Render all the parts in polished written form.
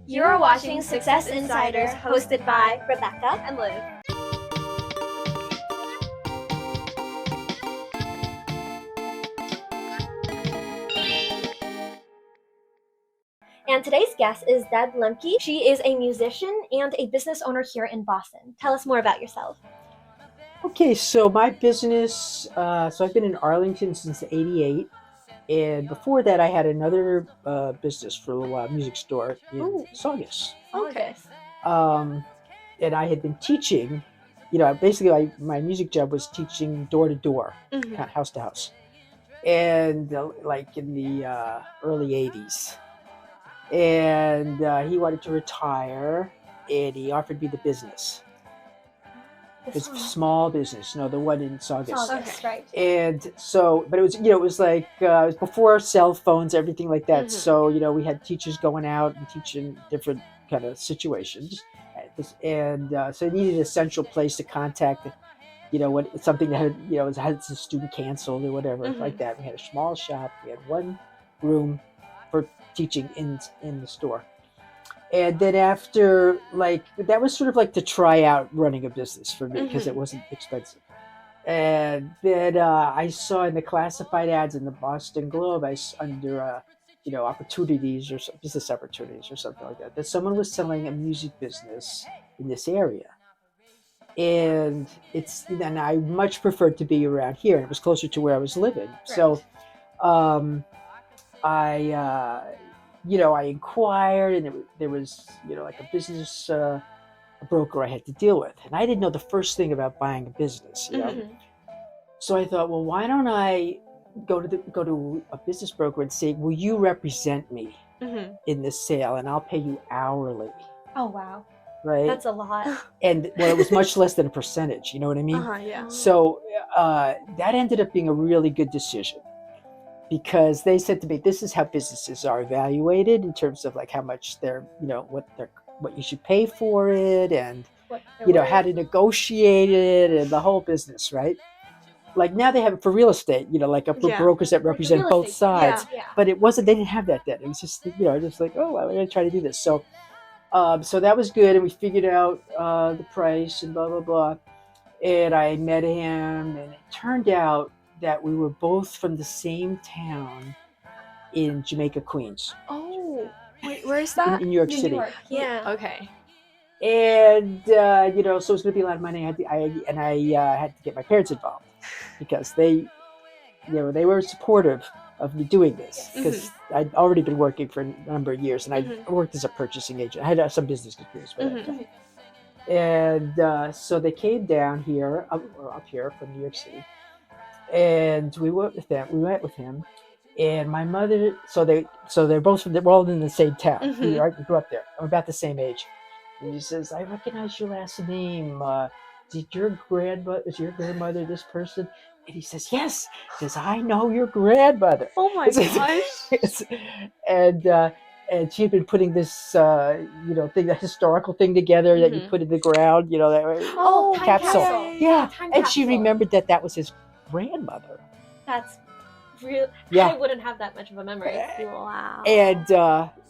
You're watching Success Insiders, hosted by Rebecca and Liv. And today's guest is Deb Lempke. She is a musician and a business owner here in Boston. Tell us more about yourself. Okay, so my business, so I've been in Arlington since '88. And before that, I had another business for a little while, music store in Saugus. Okay. And I had been teaching, basically my music job was teaching door to door, kind of house to house. And like in the early '80s. And he wanted to retire, and he offered me the business. It's a small business, the one in Saugus. Saugus, right. And so, but it was, it was like, it was before cell phones, everything like that. So, we had teachers going out and teaching different kind of situations. And so it needed a central place to contact, when something that had, had a student canceled or whatever, like that. We had a small shop. We had one room for teaching in the store. And then after, that was sort of like to try out running a business for me because it wasn't expensive. And then I saw in the classified ads in the Boston Globe, under, opportunities or business opportunities or something like that someone was selling a music business in this area. And and I much preferred to be around here, and it was closer to where I was living. Right. So I inquired, and there was, like a business a broker I had to deal with. And I didn't know the first thing about buying a business, So I thought, well, why don't I go to a business broker and say, will you represent me in this sale, and I'll pay you hourly. Oh, wow. Right? That's a lot. And well, it was much less than a percentage, you know what I mean? Yeah. So that ended up being a really good decision. Because they said to me, this is how businesses are evaluated in terms of like how much they're, what you should pay for it, and how to negotiate it, and the whole business, right? Like now they have it for real estate, like brokers that represent both sides. Yeah. But it wasn't. They didn't have that then. It was just, just like, oh, well, we're gonna try to do this. So, so that was good, and we figured out the price and blah blah blah. And I met him, and it turned out that we were both from the same town in Jamaica, Queens. Oh, wait, where is that? In New York City. New York. Yeah. Okay. And so it was going to be a lot of money. I had to get my parents involved because they were supportive of me doing this because I'd already been working for a number of years, and I worked as a purchasing agent. I had some business experience with that. And so they came down here, up here from New York City. And we went with them. We went with him, and my mother. So they're all in the same town. We grew up there. I'm about the same age. And he says, "I recognize your last name. Is your grandmother this person?" And he says, "Yes." He says, "I know your grandmother." Oh my gosh! And she had been putting this, the historical thing together that you put in the ground, that capsule. Yeah, and she remembered that was his grandmother. That's real. Yeah. I wouldn't have that much of a memory. Wow. And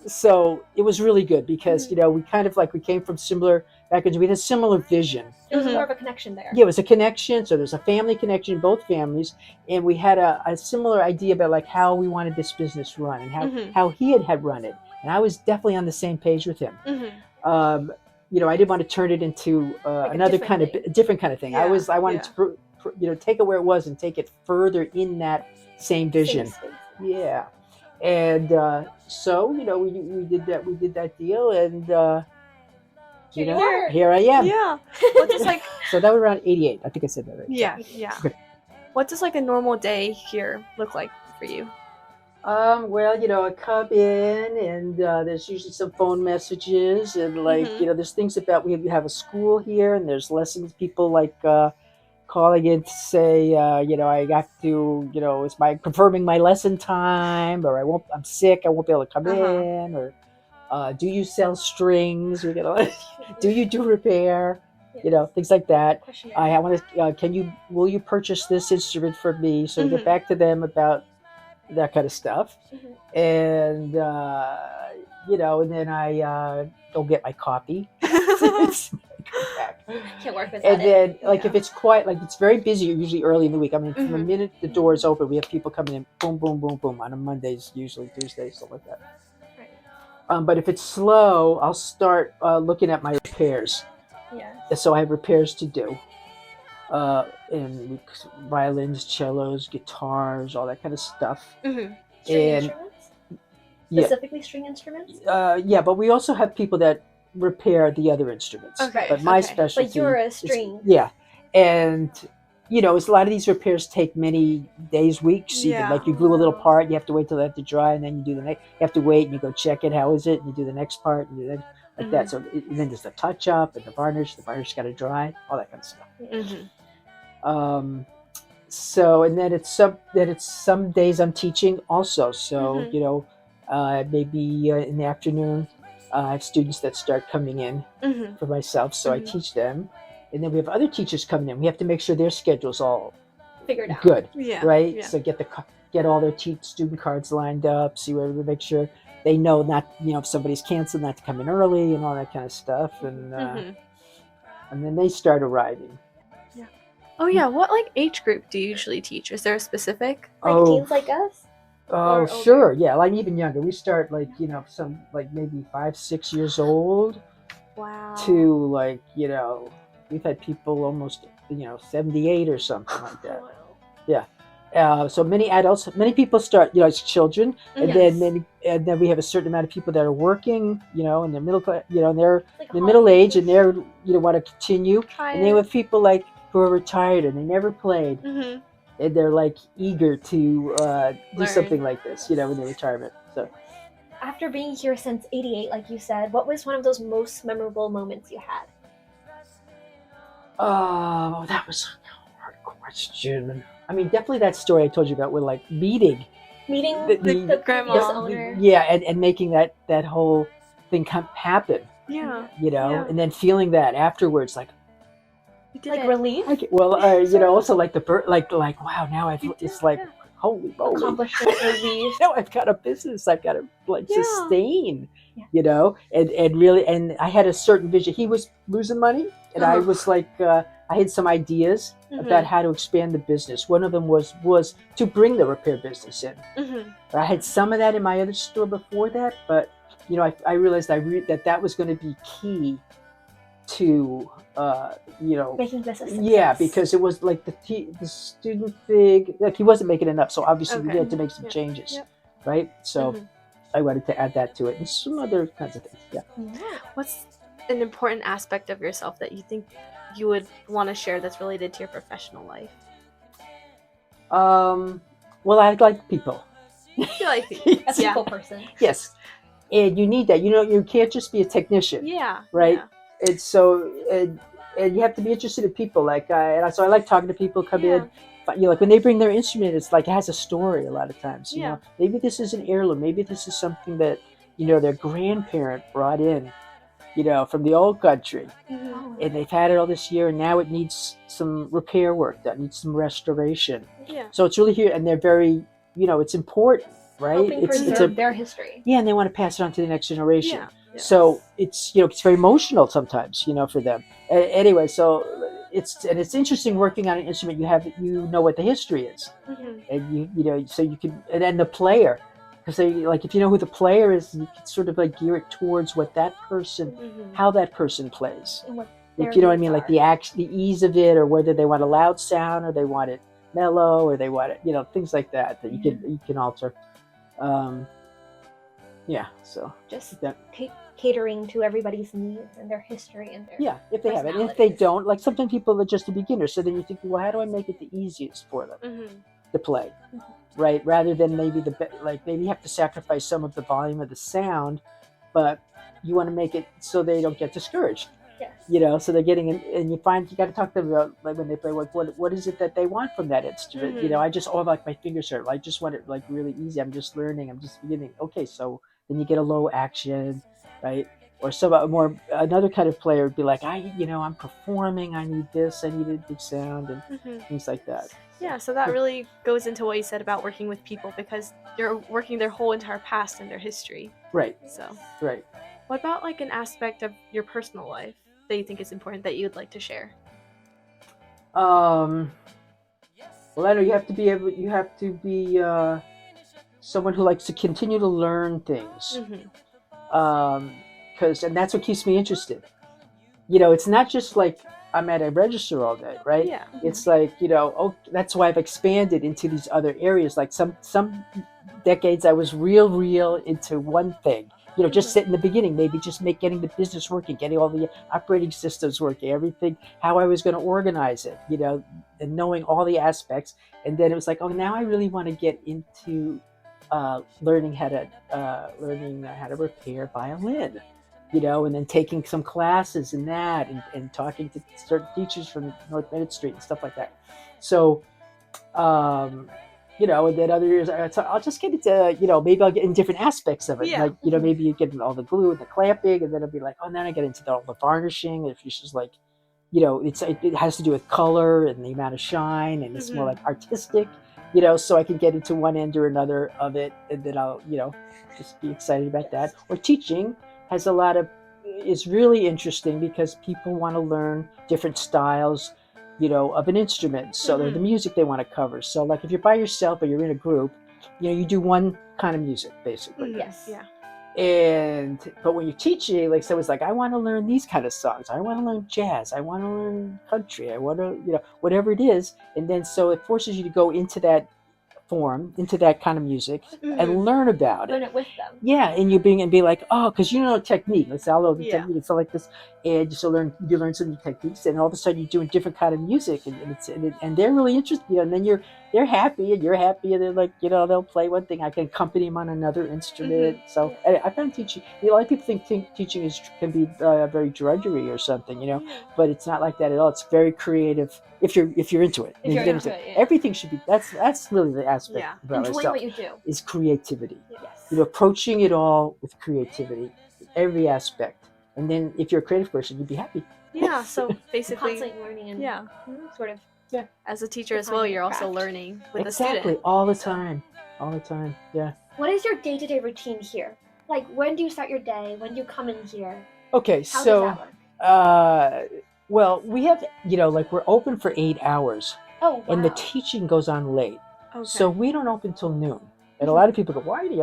so it was really good because we kind of we came from similar backgrounds. We had a similar vision. It was more of a connection there. Yeah, it was a connection. So there's a family connection, both families, and we had a similar idea about how we wanted this business run and how he had run it. And I was definitely on the same page with him. I didn't want to turn it into another different kind of thing. Yeah. I wanted to take it where it was and take it further in that same vision. Yeah. And so we did that deal, and here I am. Yeah. What does so that was around '88. I think I said that right. Yeah. Okay. What does a normal day here look like for you? Well, I come in, and there's usually some phone messages, and there's things about we have a school here, and there's lessons. People calling in to say, I got to, is confirming my lesson time, or I'm sick, I won't be able to come in, or do you sell strings? Do you do repair? Things like that. I want to. Will you purchase this instrument for me? So get back to them about that kind of stuff. And you know, and then I go get my coffee. Come back. Can't work without And then, it. like, Yeah. if it's quiet, like it's very busy, usually early in the week. I mean, from the Mhm. minute the doors open, we have people coming in, boom, boom, boom, boom, on a Mondays, usually Tuesdays, something like that. Right. But if it's slow, I'll start looking at my repairs. Yeah. So I have repairs to do. And violins, cellos, guitars, all that kind of stuff. Mhm. String And instruments? yeah, Specifically string instruments? yeah, but we also have people that repair the other instruments. Okay, But my okay. specialty But you're a is, string. yeah, and you know, it's a lot of these repairs take many days, weeks, even. Yeah. Like you glue a little Wow. part, you have to wait till that to dry, and then you do the next. You have to wait, and you go check it. How is it? And you do the next part, and you do that, like that. So and then there's the touch up and the varnish. The varnish got to dry, all that kind of stuff. Mhm. So and then it's some days I'm teaching also. So Mhm. you know, maybe in the afternoon, I have students that start coming in Mhm. for myself, so I Mhm. teach them, and then we have other teachers coming in. We have to make sure their schedule's all Figured out. good, Yeah. right? Yeah. So get all their student cards lined up, see where to make sure they know not, you know, if somebody's canceled, not to come in early and all that kind of stuff, Mhm. and then they start arriving. Oh yeah, what like age group do you usually teach? Is there a specific? Like Oh, teens like us? oh, Or sure, older? yeah, like even younger. We start like, you know, some like maybe 5, 6 years old Wow. to like, you know, we've had people almost, you know, 78 or something like that. Wow. Yeah. So many adults, many people start, you know, as children, and Yes. then we have a certain amount of people that are working, you know, in the middle class, you know, and they're Like in the middle hobbies. age, and they're, you know, want to continue, and then we have people like who are retired and they never played, Mhm. and they're like eager to do Learn. something like this, you know, in their retirement. So, After being here since '88, like you said, what was one of those most memorable moments you had? oh, that was a hard question. I mean, definitely that story I told you about with like meeting Meeting the, the grandma. previous owner. yeah, and making that whole thing happen, Yeah. you know, Yeah. and then feeling that afterwards, like, You did Like it. relief? well, you Sort know, of. also like like wow, now You did, it's like, yeah. holy moly, Accomplishment relief. you know, I've got a business I've got to like Yeah. sustain, Yeah. you know, and really, and I had a certain vision. He was losing money, and I was like, I had some ideas about how to expand the business. One of them was to bring the repair business in. Mhm. I had some of that in my other store before that, but you know, I realized that was going to be key to you know, Making this a success. yeah, because it was like the student thing, like he wasn't making enough, so obviously we Okay. had to make some Yeah. changes, Yep. right? So Mhm. I wanted to add that to it and some other kinds of things. Yeah. What's an important aspect of yourself that you think you would want to share that's related to your professional life? Well, I like people. You like A people. Yeah. people person. Yes, and you need that. You know, you can't just be a technician. Yeah. Right. Yeah. And so and you have to be interested in people, like so I like talking to people come Yeah. in, but you know, like when they bring their instrument, it's like it has a story a lot of times, you Yeah. know, maybe this is an heirloom, maybe this is something that, you know, their grandparent brought in, you know, from the old country, Mhm. and they've had it all this year, and now it needs some repair work, that needs some restoration. Yeah. So it's really here, and they're very, you know, it's important, right? Helping It's preserve their history. yeah, and they want to pass it on to the next generation. Yeah. Yeah. So it's, you know, it's very emotional sometimes, you know, for them. Anyway, so it's interesting working on an instrument. You know what the history is, Mhm. and you know, so you can, and then the player, because they like, if you know who the player is, you can sort of like gear it towards what that person, Mhm. how that person plays. And what If their you know what I needs mean, like are. the ease of it, or whether they want a loud sound, or they want it mellow, or they want it, you know, things like that that you can alter. Yeah, so Just that, catering to everybody's needs and their history and their yeah, if they have it. And if they personalities. don't, like sometimes people are just a beginner, so then you're thinking, well, how do I make it the easiest for them Mhm. to play, right? Rather than maybe like maybe you have to sacrifice some of the volume of the sound, but you want to make it so they don't get discouraged. Yes. You know, so they're getting in, and you got to talk to them about, like, when they play, like what is it that they want from that instrument? You know, I just, like my fingers hurt. I just want it like really easy. I'm just learning. I'm just beginning. Okay, so then you get a low action, right? Or some more another kind of player would be like, I'm performing. I need this. I need a big sound and Mhm. things like that. Yeah, so that really goes into what you said about working with people, because you're working their whole entire past and their history. Right. So, Right. what about like an aspect of your personal life that you think is important that you'd like to share? Well, I know you have to be able. You have to be someone who likes to continue to learn things. Because and that's what keeps me interested. It's not just like I'm at a register all day, right? Yeah. It's like, oh, that's why I've expanded into these other areas. Like some decades I was real into one thing. Just sit in the beginning, maybe just getting the business working, getting all the operating systems working, everything, how I was going to organize it, and knowing all the aspects. And then it was like, oh, now I really want to get into learning how to repair violin, and then taking some classes in that, and talking to certain teachers from North Bennett Street and stuff like that. So, and then other years, I'll just get into, maybe I'll get in different aspects of it. Yeah. Like, maybe you get all the glue and the clamping, and then it'll be like, oh, then I get into all the varnishing. If it's just like, it has to do with color and the amount of shine, and it's more like artistic, so I can get into one end or another of it, and then I'll, just be excited about that. Or teaching has is really interesting because people want to learn different styles, of an instrument. So the music they want to cover. So like if you're by yourself or you're in a group, you do one kind of music basically. Yes. Yeah. But when you're teaching, like someone's like, I want to learn these kind of songs. I want to learn jazz. I want to learn country. I want to, whatever it is. And then so it forces you to go into that form, into that kind of music, and learn about Learn it with them. Yeah, and you be like, oh, because you know technique. Let's say I know the Yeah. technique. It's like this, and you learn some new techniques, and all of a sudden you're doing different kind of music, and they're really interested. And then they're happy, and you're happy, and they're like, they'll play one thing. I can accompany them on another instrument. So I found teaching. A lot of people think teaching can be very drudgery or something, but it's not like that at all. It's very creative if you're into it. If you're into it, yeah. Everything should be. That's really the aspect about Enjoying myself, what you do. is creativity. Yes. Approaching it all with creativity, every aspect. And then if you're a creative person, you'd be happy. Yeah. So basically, Constantly learning and sort of. Yeah. As a teacher as well, you're also learning with the Exactly, student. all the time. Yeah. What is your day-to-day routine here? Like, when do you start your day? When do you come in here? Okay, How so does that work? well, we have, like we're open for 8 hours. Oh, wow. And the teaching goes on late. Okay. So we don't open till noon. And a lot of people go, why do you?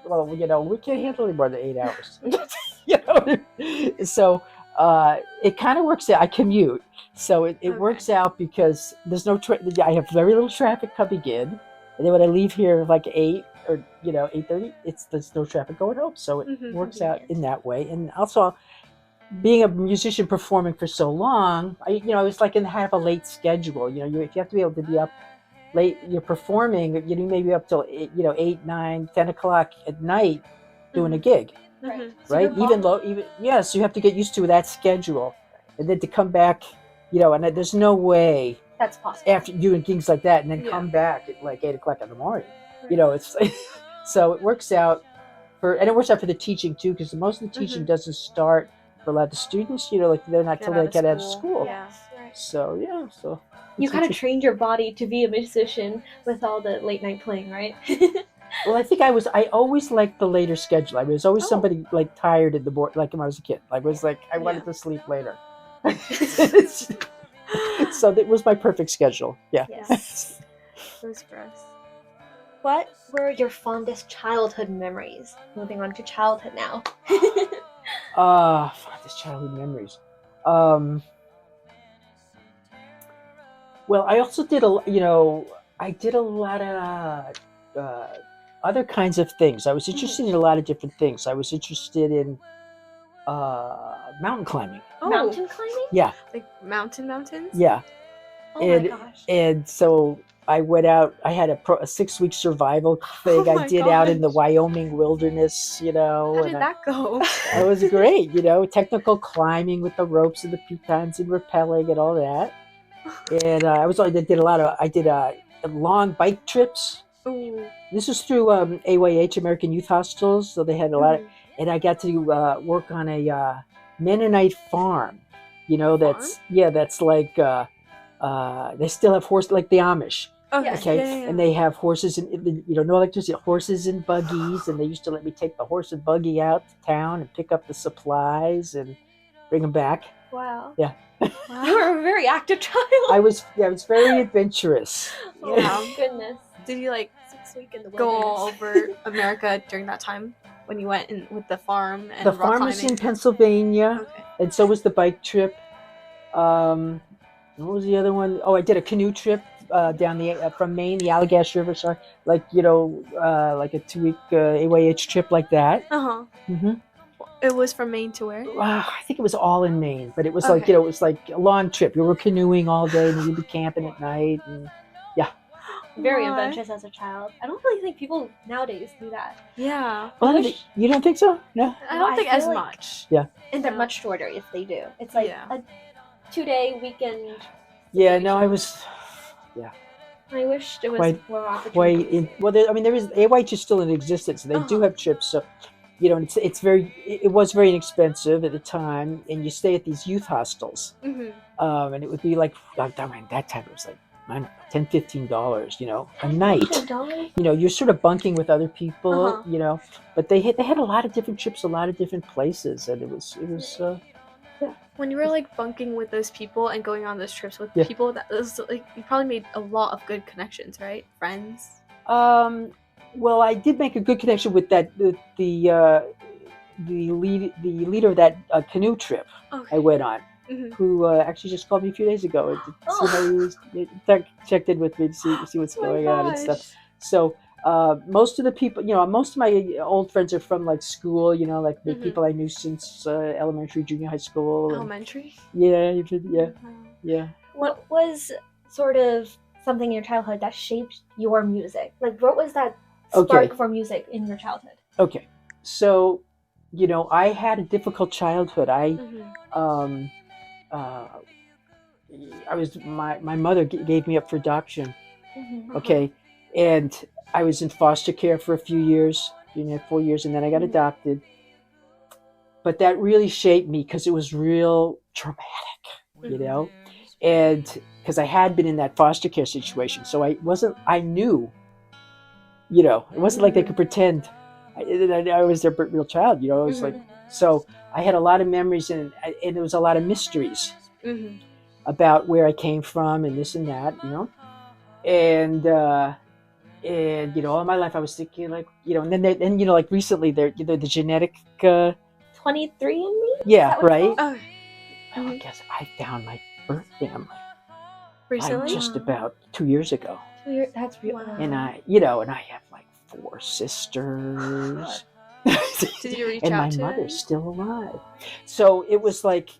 Well, we can't handle any more than 8 hours. So it kind of works out. I commute, so it works out because there's no. I have very little traffic coming in, and then when I leave here like 8 or 8:30, there's no traffic going home. So it works out in that way. And also, being a musician performing for so long, I was like have a late schedule. If you have to be able to be up late, you're performing, maybe up till 8, 9, 10 o'clock at night doing a gig, Right. right? So you have to get used to that schedule, and then to come back, and there's no way That's possible. after doing gigs like that and then come back at like 8 o'clock in the morning. It's so it works out for the teaching too, because most of the teaching doesn't start for a lot of the students, like they're not till they get out of school. Yeah. So so You kind of trained your body to be a musician with all the late night playing, right? Well, I think I always liked the later schedule. I was always somebody like tired at the board, like when I was a kid. I was like, I wanted to sleep later. So that was my perfect schedule. Yeah. Yes. Those for us. What were your fondest childhood memories? Moving on to childhood now. Fondest childhood memories. Well, I also did I did a lot of other kinds of things. I was interested in a lot of different things. I was interested in mountain climbing. Oh, Mountain climbing? Yeah. like mountains? Yeah. Oh my gosh. And so I went out. I had a 6-week survival thing I did out in the Wyoming wilderness. How did that go? It was great. Technical climbing with the ropes and the pitons and rappelling and all that. And I did long bike trips. Ooh. This was through AYH, American Youth Hostels. So they had a lot of, and I got to work on a Mennonite farm. That's like they still have horse, like the Amish. Okay. Yes. Okay, Yeah. and they have horses and no electricity, horses and buggies, and they used to let me take the horse and buggy out to town and pick up the supplies and bring them back. Wow. Yeah. Wow. You were a very active child. I was very adventurous. Oh my goodness. Did you like 6 week in the go wilderness. all over America during that time when you went in with the farm and The rock farm was climbing? in Pennsylvania, Okay. and so was the bike trip. What was the other one? Oh, I did a canoe trip down from Maine, the Allagash River. Sorry, like like a 2 week AYH trip like that. Uh-huh. It was from Maine to where? I think it was all in Maine, but it was Okay. it was like a long trip. You were canoeing all day, and you'd be camping at night, and Very What? adventurous as a child. I don't really think people nowadays do that. Yeah. well, you don't think so? No. I don't I think feel as like- much. And they're No. much shorter if they do. It's like Yeah. a 2-day weekend. Yeah, no, I was I wish there was Quite- more quite opportunities. there is AYH is still in existence, and they do Uh-huh. have trips. So, and it was very inexpensive at the time, and you stay at these youth hostels, Mm-hmm. and it would be like that time it was like $10-15, a night. $10? You're sort of bunking with other people, Uh-huh. but they had a lot of different trips, a lot of different places, and it was When you were like bunking with those people and going on those trips with Yeah. people, that was like you probably made a lot of good connections, right? Friends. well, I did make a good connection with the leader of that canoe trip I Okay. went on, Mm-hmm. who actually just called me a few days ago to see how he checked in with me to see what's going on and stuff. So most of the people, most of my old friends are from like school, like the Mhm. people I knew since elementary, junior high school. And, Elementary. yeah, Wow. yeah. What was sort of something in your childhood that shaped your music? Like, what was that spark Okay. for music in your childhood? Okay, so I had a difficult childhood. Mm-hmm. I was my mother gave me up for adoption. Mm-hmm. Okay, and I was in foster care for a few years, 4 years, and then I got Mhm. adopted. But that really shaped me because it was real traumatic, and because I had been in that foster care situation, so I knew, it wasn't like they could pretend I was their real child, it was like, so I had a lot of memories, and there was a lot of mysteries Mm-hmm. about where I came from and this and that, and all my life I was thinking like, and then like recently the genetic, 23andMe? yeah, that what it's right. called? Oh, Well, I guess I found my birth family recently. just about 2 years ago, 2 years. That's real. Wow. and I have like 4 sisters. Did you reach and out my to mother's any? still alive. So it was like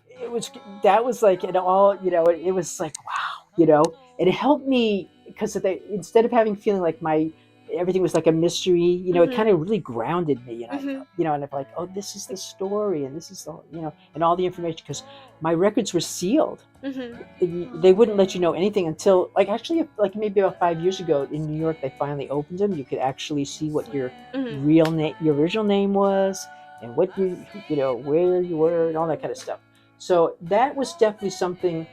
that was like it all, it was like wow, and it helped me because instead of feeling like everything was like a mystery, it Mhm. kind of really grounded me, and Mhm. and I'm like, oh, this is the story, and this is the, and all the information, because my records were sealed. Mm-hmm. They wouldn't let you know anything until like maybe about 5 years ago in New York, they finally opened them. You could actually see what your Mm-hmm. real name, your original name was, and what where you were, and all that kind of stuff. So that was definitely something.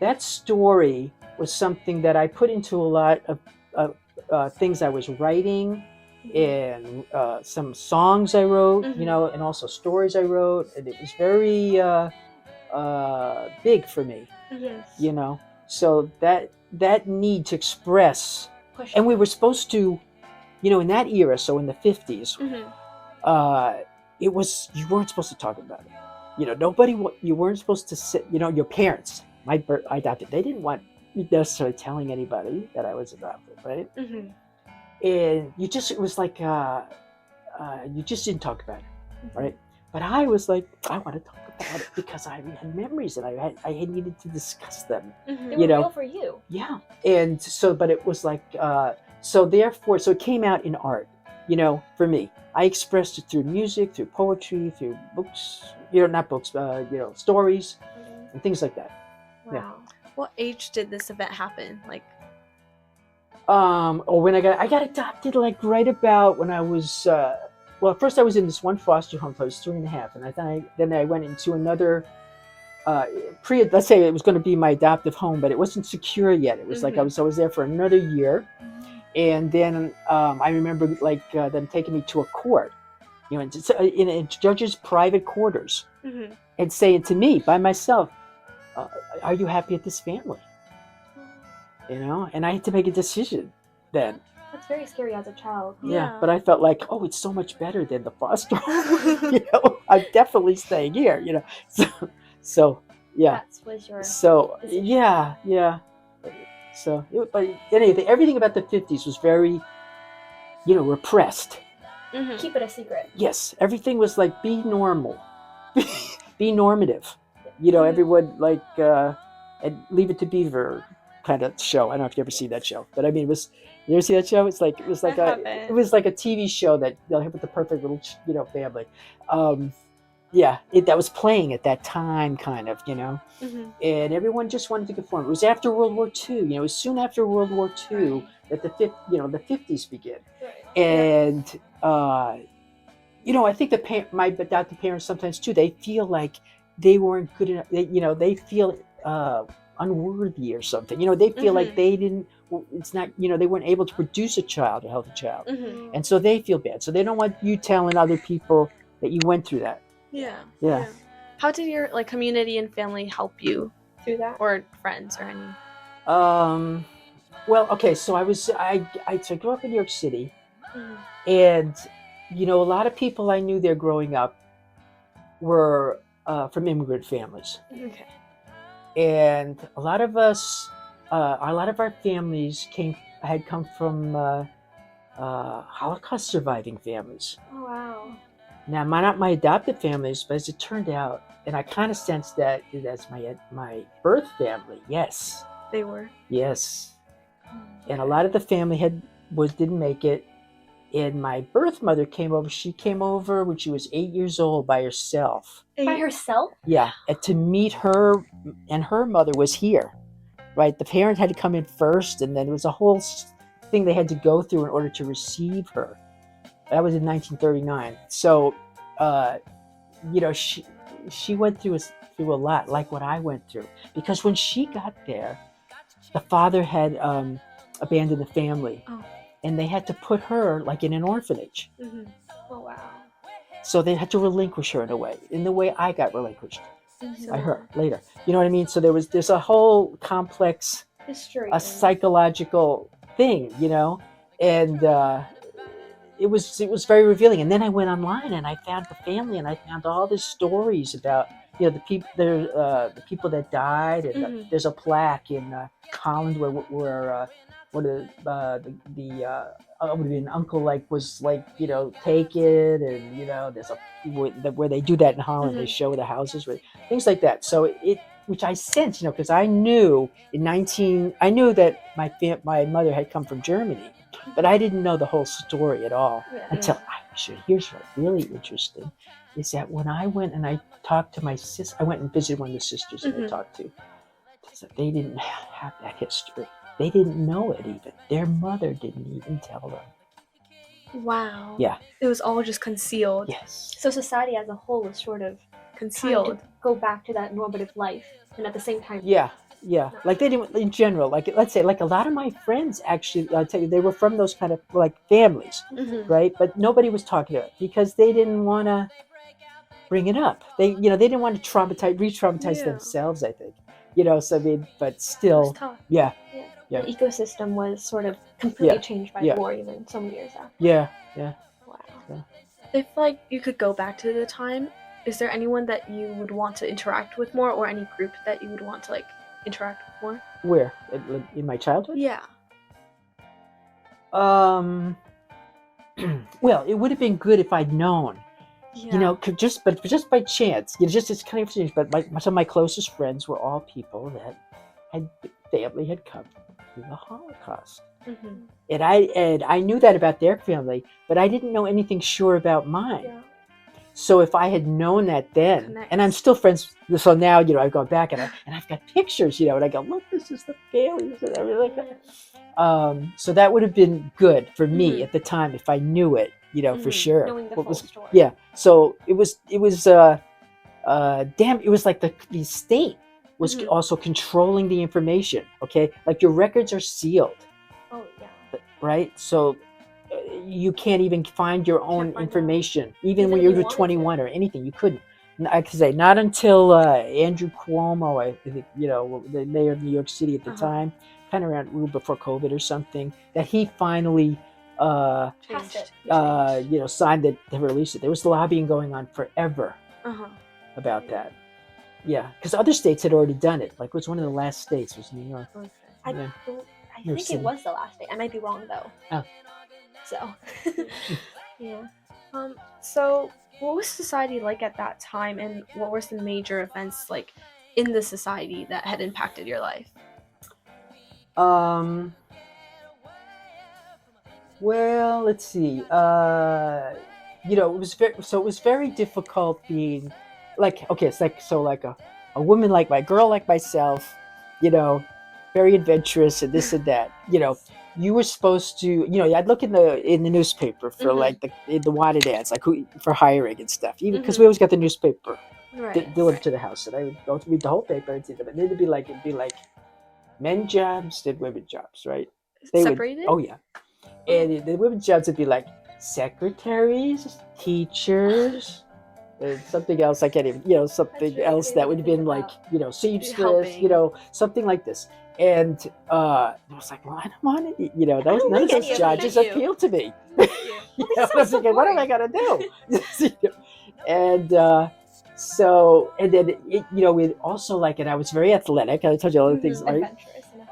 That story was something that I put into a lot of things I was writing, and some songs I wrote, Mhm. and also stories I wrote, and it was very big for me, Mm-hmm. So that need to express, Push. and we were supposed to, in that era, so in the 50s, Mm-hmm. it was, you weren't supposed to talk about it. Nobody, you weren't supposed to sit, your parents, I adopted, they didn't want me necessarily telling anybody that I was adopted, right? Mm-hmm. And it was like, you just didn't talk about it, right? But I was like, I want to talk about it because I had memories, and I had needed to discuss them. Mm-hmm. They were real for you. Yeah. And so, but it was like, so it came out in art, for me. I expressed it through music, through poetry, through books, not books, stories and things like that. Wow. Yeah. What age did this event happen? Like, Or when I got adopted, like right about when I was, well, first I was in this one foster home till I was 3.5, and then I went into another let's say it was going to be my adoptive home, but it wasn't secure yet. It was like I Mhm. was there for another year, and then I remember them taking me to a court, in a judge's private quarters, Mhm. and saying to me by myself, "Are you happy at this family?" And I had to make a decision then. That's very scary as a child. Yeah, Yeah. but I felt like, oh, it's so much better than the foster home. I'm definitely staying here. So yeah. That was your So decision. yeah. So, but anything, everything about the 50s was very, repressed. Mhm. Keep it a secret. Yes, everything was like be normal, be normative. Mhm. Everyone and Leave It to Beaver kind of show. I don't know if you ever see that show, but I mean, you ever see that show? It was like I it was like a TV show that with the perfect little family. That was playing at that time, kind of, Mhm. and everyone just wanted to conform. It was after World War II. It was soon after World War II that the 50s began, Right. and I think my adopted parents sometimes too. They feel like they weren't good enough. They feel unworthy or something. They feel like they didn't. It's not. They weren't able to produce a healthy child, Mhm. and so they feel bad. So they don't want you telling other people that you went through that. Yeah. Yeah. How did your community and family help you Through that. or friends or any? Well, okay. So I grew up in New York City, Mhm. and a lot of people I knew there growing up were from immigrant families. Okay. And a lot of our families had come from Holocaust surviving families. Oh wow. Now, not my adopted families, but as it turned out, and I kind of sensed that as my birth family. Yes, They were. yes, and a lot of the family didn't make it. And my birth mother came over. She came over when she was 8 years old by herself. By herself? Yeah, and to meet her, and her mother was here, right? The parent had to come in first, and then there was a whole thing they had to go through in order to receive her. That was in 1939. So, she went through a lot, like what I went through, because when she got there, the father had abandoned the family, and they had to put her like in an orphanage. Mm-hmm. Oh wow. So they had to relinquish her in the way I got relinquished Mm-hmm. by her later. You know what I mean? So there's a whole complex History. a psychological thing, and it was very revealing. And then I went online and I found the family, and I found all these stories about the people that died, and Mhm. there's a plaque in Holland where one of the would be an uncle was taken, and there's where they do that in Holland. They Mhm. show the houses with things like that. So which I sensed, because I knew I knew that my mother had come from Germany, but I didn't know the whole story at all until here's what really interesting is that when I went and I talked to my sister, I went and visited one of the sisters that I talked to. They didn't have that history. They didn't know it even. Their mother didn't even tell them. Wow. Yeah. It was all just concealed. Yes. So society as a whole was sort of Concealed. trying to go back to that normative life, and at the same time. Yeah. Like they didn't, in general, like let's say, like a lot of my friends actually, I'll tell you, they were from those kind of like families, Mhm. right? But nobody was talking about it because they didn't want to bring it up. They didn't want to re-traumatize themselves, I think. So I mean, but It was still, tough. yeah. The ecosystem was sort of completely changed by war, even so many years after. Yeah. Wow. If you could go back to the time, is there anyone that you would want to interact with more, or any group that you would want to interact with more? Where in my childhood? Yeah. Well, it would have been good if I'd known. Yeah. Just by chance, it's kind of strange. But some of my closest friends were all people that family had come through the Holocaust, and I knew that about their family, but I didn't know anything sure about mine. Yeah. So if I had known that then, and I'm still friends, so now I've gone back and I've got pictures, and I go, look, this is the family, and everything like that. So that would have been good for me at the time if I knew it, for sure. Knowing the full story. Yeah. So it was damn, it was like the state was also controlling the information. Okay, like your records are sealed, Oh yeah. right? So you can't even find your own find information, even Even when if you you were wanted 21 or anything. You couldn't. I could say not until Andrew Cuomo, I think, the mayor of New York City at the time, kind of around before COVID or something, that he finally, Passed it. signed it to release it. There was lobbying going on forever about Yeah. that. Yeah, because other states had already done it. Like, it was one of the last states was New York. Okay. I, Yeah. I Your think city. it was the last day. I might be wrong though. Oh. So. Yeah. So what was society like at that time, and what were some major events like in the society that had impacted your life? Well, let's see. It was very difficult being like, okay, it's like, so like a woman like my girl like myself, very adventurous and this and that. You were supposed to, I'd look in the newspaper for like the wanted ads, like for hiring and stuff, even because we always got the newspaper delivered to the house, and I would go to read the whole paper and see them, and it'd be like men jobs, then women jobs, right? Separated? Oh yeah. And the women's jobs would be like secretaries, teachers, and something else. I can't even, something really else that would have been like, seamstress, Helping. something like this. And I was like, well, I don't want to, don't none of like any those of jobs it. appeal to me. Yeah. This I was sounds so thinking, what am I boring. going to do? And and then, we also like, and I was very athletic. I told you all the things, right? Adventurous enough.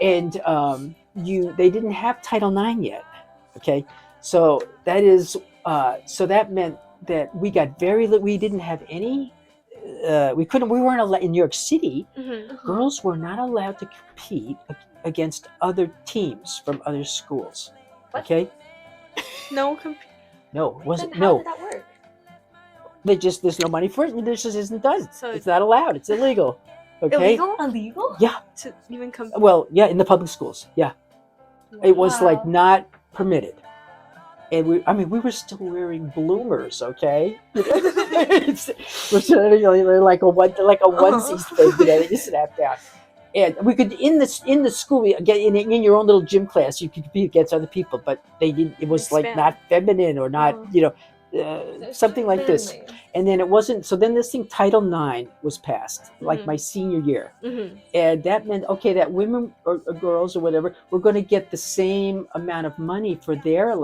And they didn't have Title IX yet. Okay, so that is so that meant that we got we didn't have any. We weren't allowed in New York City. Girls were not allowed to compete against other teams from other schools. What? Okay, No. no, it wasn't. Then how No, did that work? there's no money for it. This just isn't done. So It's not allowed. It's illegal. Okay. Illegal? Yeah. to even compete. Well, yeah, in the public schools. Yeah. It was like Wow. not permitted. And we were still wearing bloomers, okay? We're like a onesie thing, that you snap down. And we could in the school, get in your own little gym class, you could compete against other people, but they didn't. It was like Expand. not feminine or not, something like this. And then it wasn't. So then this thing, Title IX, was passed, like my senior year. And that meant, okay, that women or girls or whatever were going to get the same amount of money for their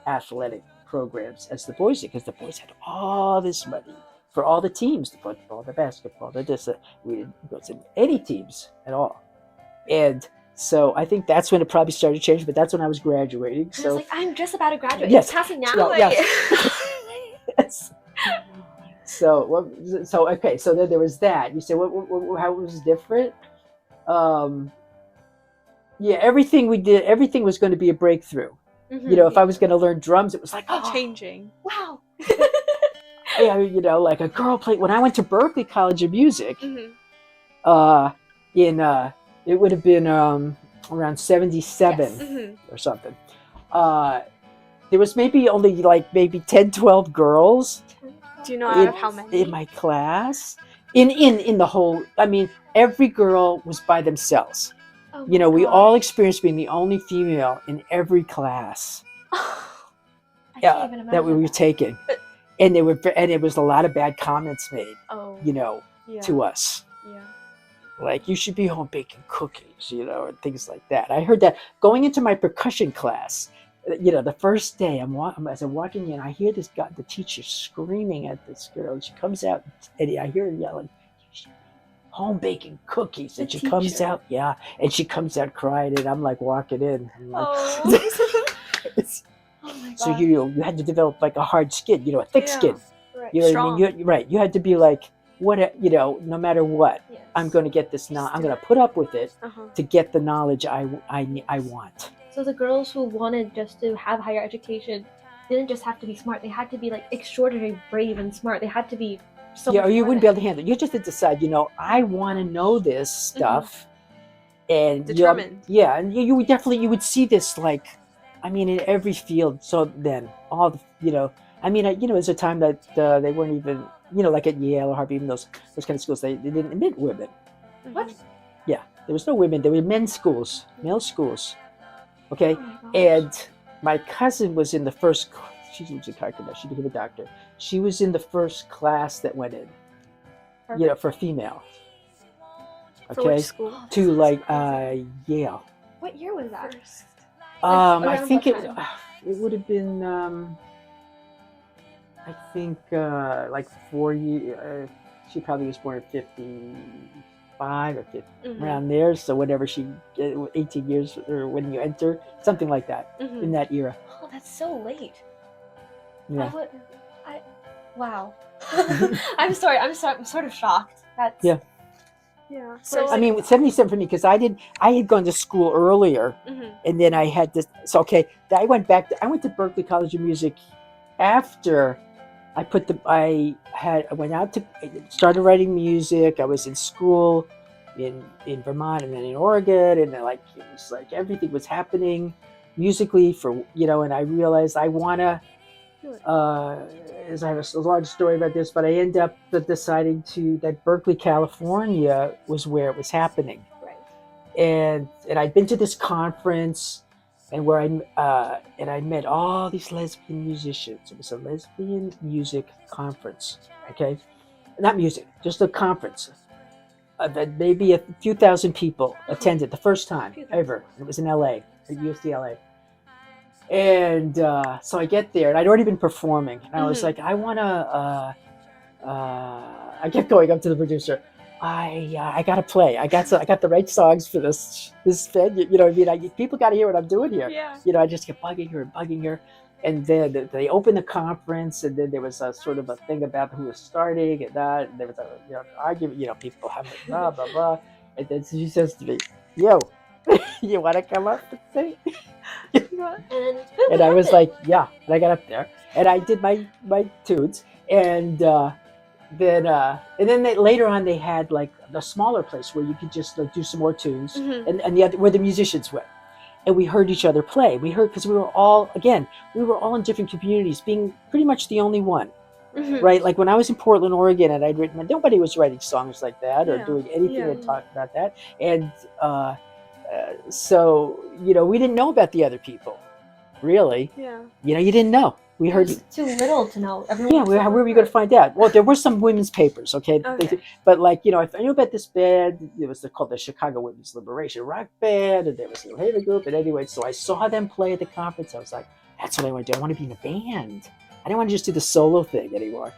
athletic programs as the boys did, because the boys had all this money for all the teams, the football, the basketball, we didn't go to any teams at all. And so I think that's when it probably started changing, but that's when I was graduating. I was So like, I'm just about to graduate. Yes. It's passing now. No, yes. Yes. So okay. So then there was that. You say, how was it different? Yeah, everything we did, everything was going to be a breakthrough. If I was going to learn drums, it was like, Changing. Wow. yeah, like a girl played. When I went to Berkeley College of Music, it would have been around 77 or something. There was maybe 10, 12 girls. Do you know out of how many? In my class? In the whole, I mean, every girl was by themselves. Oh We all experienced being the only female in every class. I can't even imagine that we were taking. And it was a lot of bad comments made, to us. Yeah. Like, you should be home baking cookies, and things like that. I heard that going into my percussion class. The first day as I'm walking in, I hear the teacher screaming at this girl. And she comes out, and I hear her yelling, "Home baking cookies!" And she comes out, and she comes out crying, and I'm like walking in. I'm like, Oh my God. So you had to develop like a hard skin, a thick skin. Right. You know what I mean? Right. You had to be like, no matter what, Yes. I'm going to get this now. I'm going to put up with it to get the knowledge I want. So the girls who wanted just to have higher education didn't just have to be smart. They had to be like extraordinarily brave and smart. They had to be so Or much you more wouldn't be than- able to handle it. You just had to decide, I want to know this stuff. And Determined. and you would see this in every field. So then all the, there's a time that they weren't even like at Yale or Harvard, even those kind of schools, they didn't admit women. What? Yeah, there was no women. There were men's schools, male schools. Okay, Oh my gosh. and my cousin was in the first. She was a doctor now. She became a doctor. She was in the first class that went in. For female. For Okay, which school? to like Yale. What year was that? I around think what it time? it would have been I think like 4 years. She probably was born in 55 or 50, around there. So whatever 18 years or when you enter, something like that in that era. Oh, that's so late. Yeah. Wow. I'm sorry. I'm sort of shocked. That's Yeah. Yeah. So I mean, 77 for me because I had gone to school earlier, and then I had this. So okay, I went to Berkeley College of Music after I went out to started writing music. I was in school in Vermont and then in Oregon, and then it was like everything was happening musically and I realized I wanna. As I have a large story about this, but I end up deciding that Berkeley, California, was where it was happening. right. And I'd been to this conference, and where I met all these lesbian musicians. It was a lesbian music conference. Okay, not music, just a conference. That maybe a few thousand people attended the first time ever. It was in LA, at UCLA. And so I get there, and I'd already been performing, and I was like, I want to. I kept going up to the producer. I gotta play. I got the right songs for this venue. You know what I mean? People got to hear what I'm doing here. Yeah. I just kept bugging her, and then they opened the conference, and then there was a sort of a thing about who was starting and that. And there was a argument. People having blah blah blah, and then she says to me, "Yo, you want to come up and sing?" And I was like, yeah. And I got up there and I did my tunes, and then later on they had like the smaller place where you could just like do some more tunes, and the other where the musicians went, and we heard each other play. We heard because we were all in different communities, being pretty much the only one. Right, like when I was in Portland, Oregon, and I'd written, nobody was writing songs like that or doing anything that talked about that, and so we didn't know about the other people, really. Yeah. You didn't know. We heard too little to know. where were we going to find out? Well, there were some women's papers, okay? But I knew about this band. It was called the Chicago Women's Liberation Rock Band, and there was a Haven group. And anyway, so I saw them play at the conference. I was like, that's what I want to do. I want to be in a band. I didn't want to just do the solo thing anymore,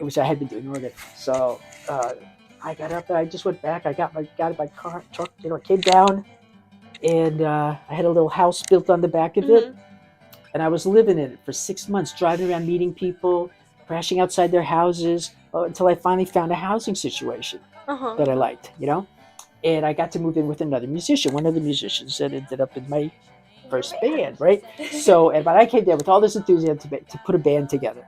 which I had been doing earlier. So I got up and I just went back. I got in my car, truck, came down, and I had a little house built on the back of it. And I was living in it for 6 months, driving around, meeting people, crashing outside their houses, until I finally found a housing situation that I liked, And I got to move in with another musician, one of the musicians that ended up in my first band, right? So, but I came there with all this enthusiasm to put a band together.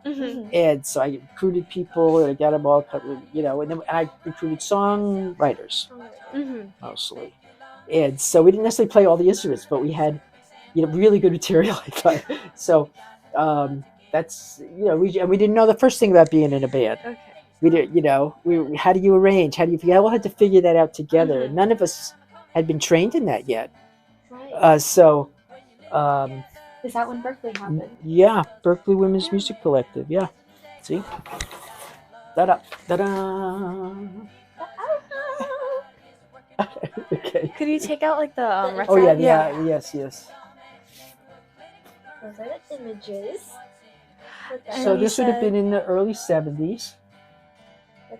And so I recruited people, and I got them all, and then I recruited songwriters, mostly. And so we didn't necessarily play all the instruments, but we had really good material, I thought. So that's we didn't know the first thing about being in a band. Okay. We did, how do you arrange? We all had to figure that out together. None of us had been trained in that yet. Right. So is that when Berkeley happened? Yeah, Berkeley Women's Music Collective. Yeah. See? Da-da, da-da. Okay. Could you take out like the record? Oh yeah. Yes. Those are the images. So this would have been in the early 70s. Is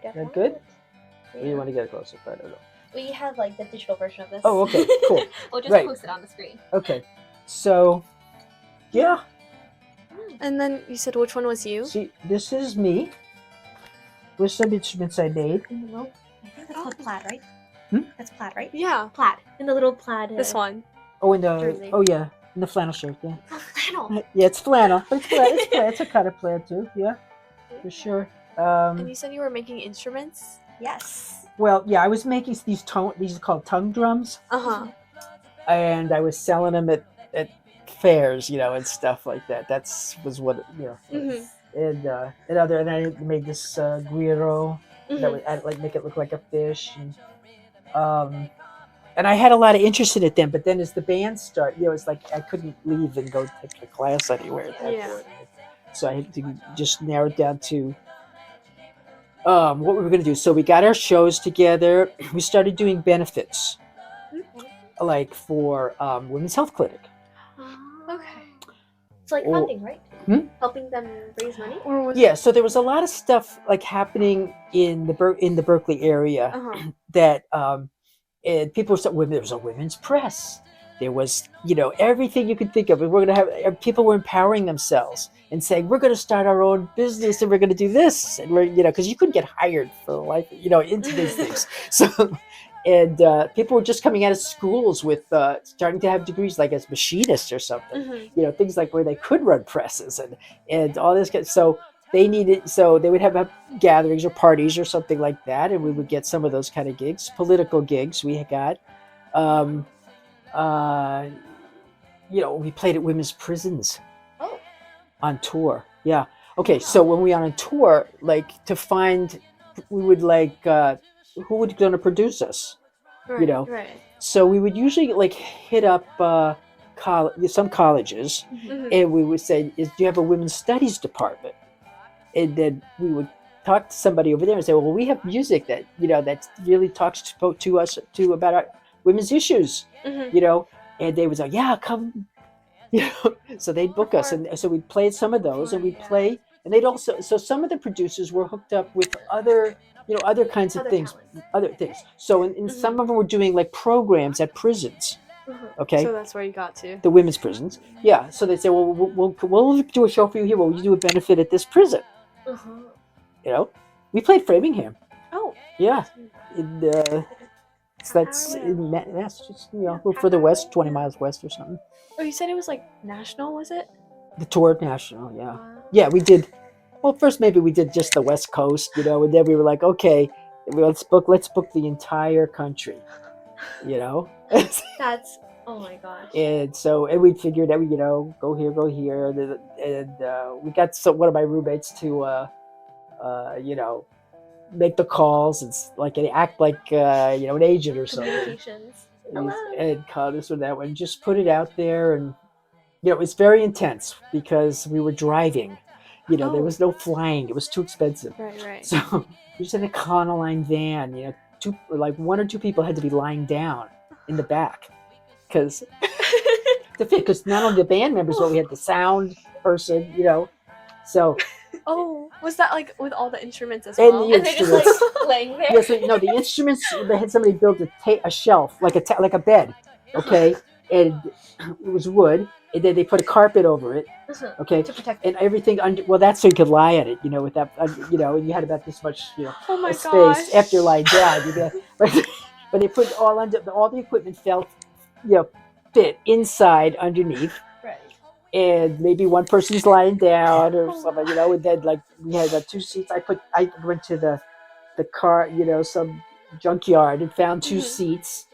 that good? Or you want to get closer? I don't know. We have like the digital version of this. Oh, okay, cool. We'll just post it on the screen. Okay. So, yeah. And then you said which one was you? See, this is me. With some instruments I made. In the little, I think that's called plaid, right? That's plaid, right? Yeah. Plaid. In the little plaid. This one. Oh, in the jersey. in the flannel shirt. Yeah. Oh, flannel. Yeah, it's flannel. It's plaid. It's a kind of plaid too. Yeah, for sure. And you said you were making instruments? Yes. Well, yeah, I was making these are called tongue drums. And I was selling them at fairs, and stuff like that. Was what and I made this guiro that Mhm. would I'd, like make it look like a fish, um, and I had a lot of interest in it then. But then as the band started, it's like I couldn't leave and go take a class anywhere at that Yeah. point. So I had to just narrow it down to what we were going to do. So we got our shows together. We started doing benefits, Okay. like for Women's Health Clinic. Okay. It's like Or- funding, right? Hmm? Helping them raise money. Or was Yeah, so there was a lot of stuff like happening in the Berkeley area Uh-huh. that and people were there was a women's press. There was everything you could think of. And we're gonna have people were empowering themselves and saying we're gonna start our own business and we're gonna do this and we're because you couldn't get hired for life into these things. So and people were just coming out of schools with starting to have degrees like as machinists or something. Mhm. Things like where they could run presses and all this so they would have gatherings or parties or something like that, and we would get some of those kind of gigs, political gigs we got. um we played at women's prisons Oh. on tour. Yeah. Okay, so when we were on tour, like to find we would like who would going to produce us, Right. know. Right. So we would usually like hit up some colleges, Mhm. and we would say, do you have a women's studies department? And then we would talk to somebody over there and say, well, we have music that that really talks to us about our women's issues, Mhm. and they would say, yeah, come, so they'd book us, and so we'd play some of those, and we'd play, and they'd also, so some of the producers were hooked up with other other kinds of Other things, talents. other things. So in some of them were doing like programs at prisons. Okay, So that's where you got to. the women's prisons. Yeah, so they'd say, well, we'll do a show for you here. Well, you do a benefit at this prison. We played Framingham. Oh. Yeah, so that's in Massachusetts, a little further west, 20 miles west or something. Oh, you said it was like national, was it? The tour national, yeah. Yeah, we did. Well, first maybe we did just the West Coast, and then we were like, okay, let's book the entire country, That's oh my gosh. and we figured that we go here, and we got one of my roommates to make the calls and like act like an agent or something. Communications. And call this or that one, just put it out there, and it was very intense because we were driving. There was no flying; it was too expensive. Right. So we just had a Econoline van. One or two people had to be lying down in the back because not only the band members, but we had the sound person. So. Oh, was that like with all the instruments as And well? the And they're just like laying there. Yes, no, the instruments. They had somebody build a shelf, like a bed, okay, and it was wood, and then they put a carpet over it, okay, To protect and everything under. Well, that's so you could lie at it, with that, and you had about this much, Oh my space gosh. after lying down. But they put all the equipment felt, fit inside underneath. Right. And maybe one person's lying down or something, and then like we had 2 seats. I went to the car, some junkyard, and found 2 seats,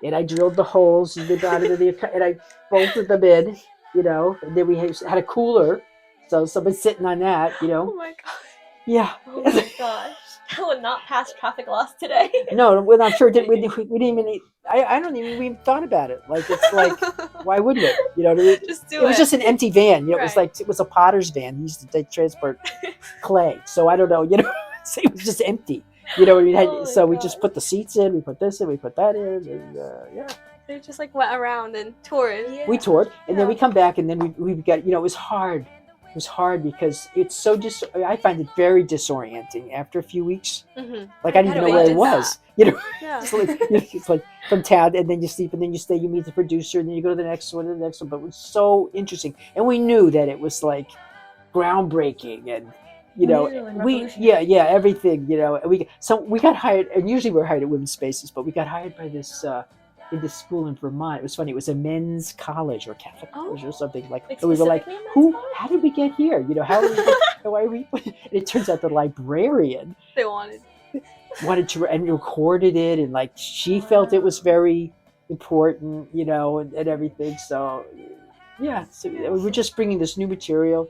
and I drilled the holes in the bottom of and I bolted them in, and then we had a cooler, so someone's sitting on that, Oh my gosh. Yeah. Oh my gosh. That would not pass traffic laws today. No, we're not sure. We didn't even. I don't even thought about it. Like it's like, why wouldn't it? Just do It was just an empty van. Right. It was a potter's van. He used to transport clay. So I don't know. So it was just empty. So we just put the seats in. We put this in. We put that in. And yeah. They just like went around and toured. Yeah. We toured, and then we come back, and then we got. It was hard. It was hard because it's so I find it very disorienting after a few weeks. Like I didn't even know where I was. Yeah. It's like from town, and then you sleep, and then you stay. You meet the producer, and then you go to the next one, and the next one. But it was so interesting, and we knew that it was like groundbreaking, and everything. We got hired, and usually we're hired at women's spaces, but we got hired by this. In this school in Vermont. It was funny. It was a men's college or Catholic college or something like. Like we were like, specifically a men's "Who? college? How did we get here? How did we get, why are we?" And it turns out the librarian They wanted to and recorded it, and like she felt it was very important, and everything. So yeah, so we were just bringing this new material,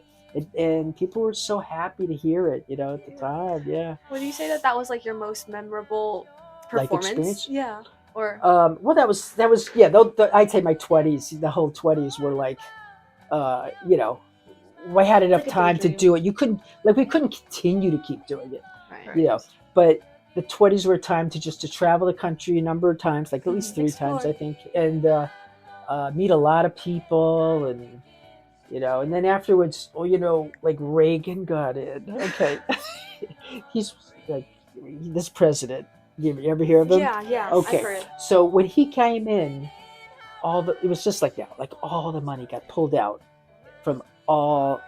and people were so happy to hear it, at the time. Yeah. Would you say that was like your most memorable Like performance? experience? Yeah. Or Well, that was yeah. I'd say my 20s, the whole 20s were like, I had enough like a time to daydream. do it. We couldn't continue to keep doing it, right. But the 20s were a time to travel the country a number of times, like at least 3 times, I Explore. think, and meet a lot of people, and and then afterwards, like Reagan got in. Okay, he's like this president. You ever hear of him? Yeah. Okay, I've heard. so when he came in, it was just like that. Like all the money got pulled out from all,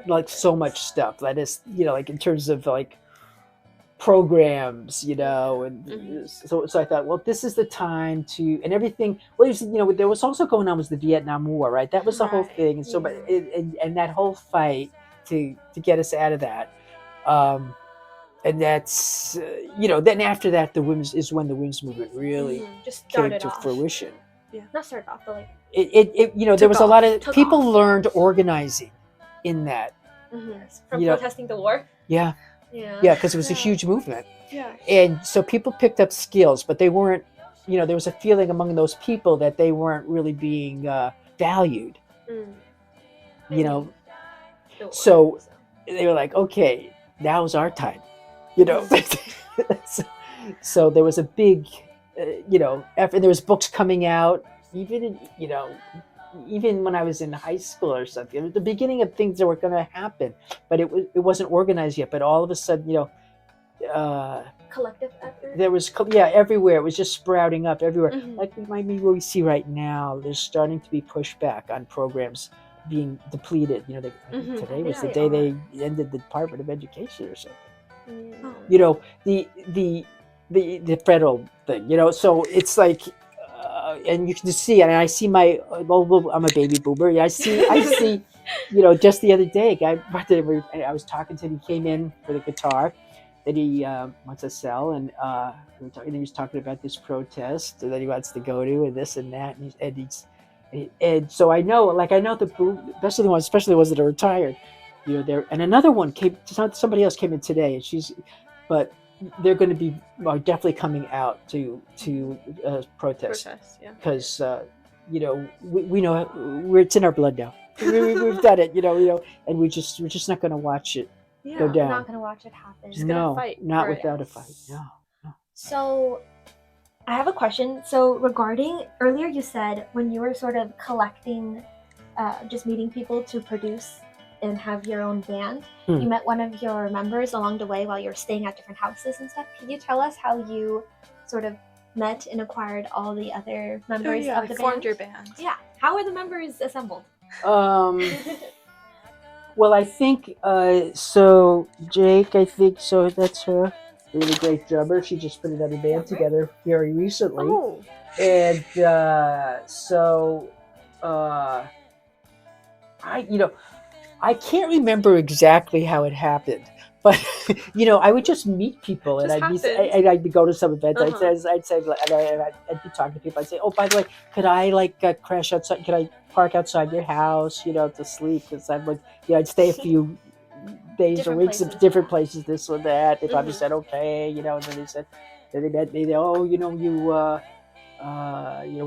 like so much stuff. That is, like in terms of like programs, and so I thought, well, this is the time to, and everything. Well, there was also going on was the Vietnam War, right? That was the whole Right, thing, and so, but and that whole fight to get us out of that, and that's then after that, the women's is when the women's movement really Just came started to off. fruition. Not started off, but like There was a lot of Took people off. learned organizing in that. from protesting the war. Yeah, Yeah. because it was a huge movement. Yeah. And so people picked up skills, but they weren't, there was a feeling among those people that they weren't really being valued. So they were like, okay, now's our time, So there was a big, effort. And there was books coming out, even when I was in high school or something. It was the beginning of things that were going to happen, but it wasn't organized yet. But all of a sudden, collective effort. there was everywhere. It was just sprouting up everywhere. Like what we see right now. There's starting to be pushback on programs being depleted. Today was the day they ended the Department of Education or something. The federal thing. So it's like. And you can just see, and I see I'm a baby boomer. I see, just the other day, I was talking to him. He came in for the guitar that he wants to sell, and he was talking about this protest that he wants to go to, and this and that, and so I know the boom, especially the ones that are retired, there. And another one came. Somebody else came in today, and but they're going to be definitely coming out to protest, because we know it's in our blood now. We've done it, and we're just not going to watch it go down. We're not going to watch it happen. Just gonna fight. Not without a fight. No. So I have a question. So regarding earlier, you said when you were sort of collecting, just meeting people to produce and have your own band, you met one of your members along the way while you were staying at different houses and stuff. Can you tell us how you sort of met and acquired all the other members of the band? Formed your band. Yeah. How are the members assembled? Well, I think so. Jake, I think so. That's her. Really great drummer. She just put another band together very recently. Oh. And I can't remember exactly how it happened, but I would just meet people, and I'd go to some events. I'd say, and I'd be talking to people. I'd say, oh, by the way, could I crash outside? Could I park outside your house? To sleep, because I'm I'd stay a few days or weeks in different places, this or that. They probably said okay, and then they said, then they met me. We're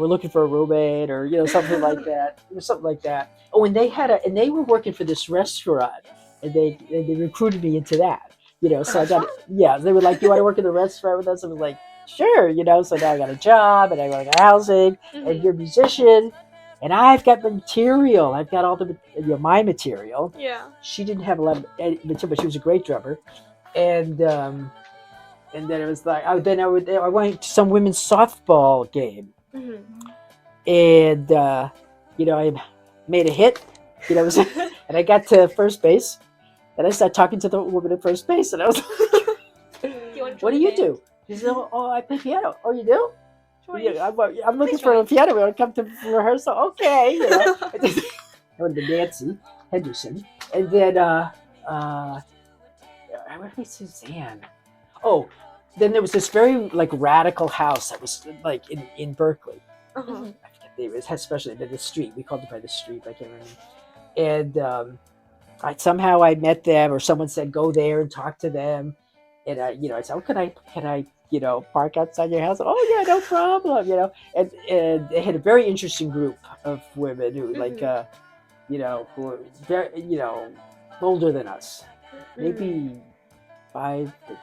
looking for a roommate, or something like that. It was something like that. Oh, and they were working for this restaurant, and they recruited me into that. So I got they were like, "You want to work in the restaurant with us?" I was like, "Sure." So now I got a job, and I got housing, and you're a musician, and I've got material. I've got all the my material. Yeah. She didn't have a lot of material, but she was a great drummer, and then it was like, I went to some women's softball game, and I made a hit, and I got to first base, and I started talking to the woman at first base, and I was like, "What do you do?" She said, "Oh, I play piano." "Oh, you do?" "Yeah, I'm looking for a piano. We want to come to rehearsal." "Okay." That would have been Nancy Henderson, and then where did we see Suzanne? Oh, then there was this very radical house that was in Berkeley. I forget the name. It had especially the street. We called it by the street. I can't remember. And somehow I met them, or someone said go there and talk to them, and I said, oh, can I park outside your house? Oh yeah, no problem. And they had a very interesting group of women who who were very older than us, maybe 5 to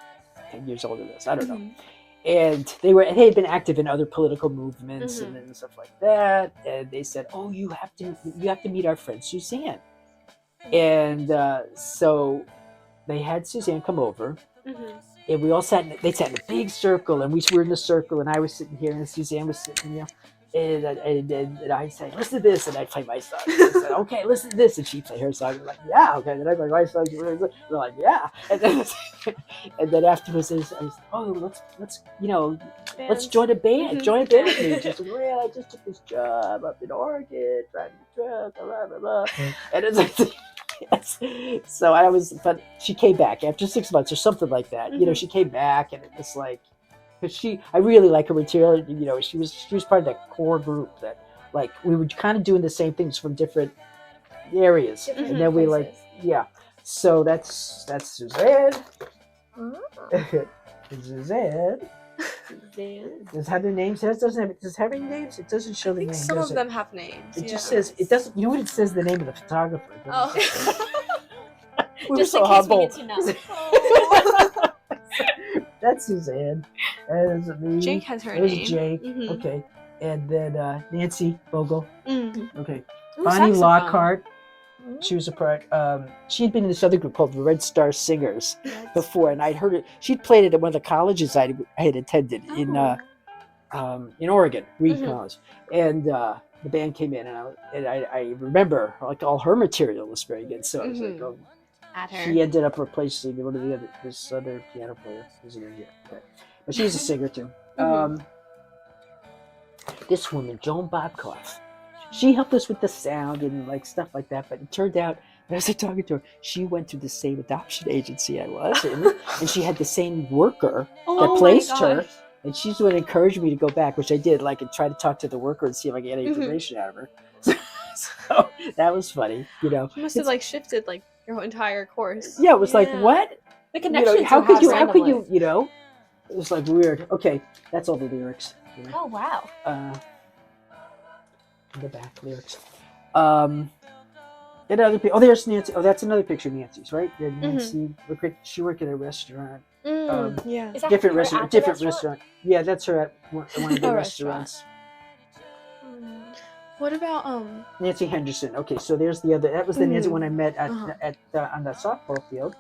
10 years older than us. I don't know. And they had been active in other political movements and stuff like that. And they said, "Oh, you have to meet our friend Suzanne." And so they had Suzanne come over, and we all they sat in a big circle, and we were in the circle, and I was sitting here, and Suzanne was sitting, and I said, listen to this, and I'd play my song. I said, okay, listen to this, and she'd play her song. I'm like, yeah, okay. And then I play my song. We're like, yeah. And then afterwards, I said, oh, let's join a band. Join a band with me. Just, well, I just took this job up in Oregon, driving a truck, blah, blah, blah. And it's like, yes. So but she came back after 6 months or something like that. She came back, and it was like, because I really like her material. She was part of that core group that, like, we were kind of doing the same things from different areas, and then we So that's Suzanne. Suzanne. Does have their names? Does it have any names? It doesn't show the names. Some of them have names. It just says it doesn't. You know what it says? The name of the photographer. Oh. We Just were so in case we humble. need to know. That's Suzanne. That is me. Jake has her There's name. Jake. Mhm. Okay. And then Nancy Vogel. Okay. Ooh, Bonnie saxophone. Lockhart. She was a part. She had been in this other group called the Red Star Singers before, and I'd heard it. She'd played it at one of the colleges I had attended in Oregon, Reed College, and the band came in, and I remember like all her material was very good. So I was like, oh. At her. She ended up replacing one of this other piano player who's in India. Okay. But she's a singer too. This woman, Joan Bobkoff, she helped us with the sound and like stuff like that. But it turned out, when I was talking to her, she went to the same adoption agency I was in, and she had the same worker that placed her. And she's the one that encouraged me to go back, which I did, like, and try to talk to the worker and see if I could get any information out of her. So that was funny, You must have like shifted like your whole entire course. Yeah, it was like, what? The connection. How could you? It was like weird. Okay, that's all the lyrics. Oh wow. The back lyrics. And other people. Oh, there's Nancy. Oh, that's another picture of Nancy's, right? Nancy. She worked at a restaurant. Yeah. Is that Different her restaurant. at the Different restaurant. Yeah, that's her at one of the restaurants. What about Nancy Henderson. Okay, so there's the other. That was the Nancy one I met on the softball field.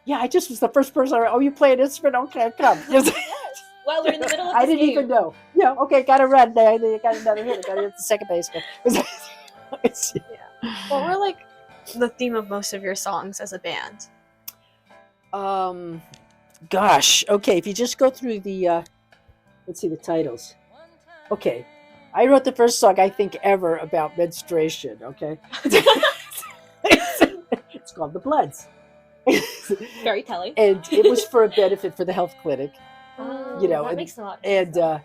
Yeah, I just was the first person. You play an instrument? Okay, come. Yes. Well, we're in the middle of this I didn't even know. Yeah, okay, got to run there. They got another hit. Got to hit the second baseman. what were like the theme of most of your songs as a band? Gosh. Okay, if you just go through the, let's see the titles. Okay. I wrote the first song I think ever about menstruation, okay? It's called The Bloods. Very telling. And it was for a benefit for the health clinic. That makes a lot of sense. And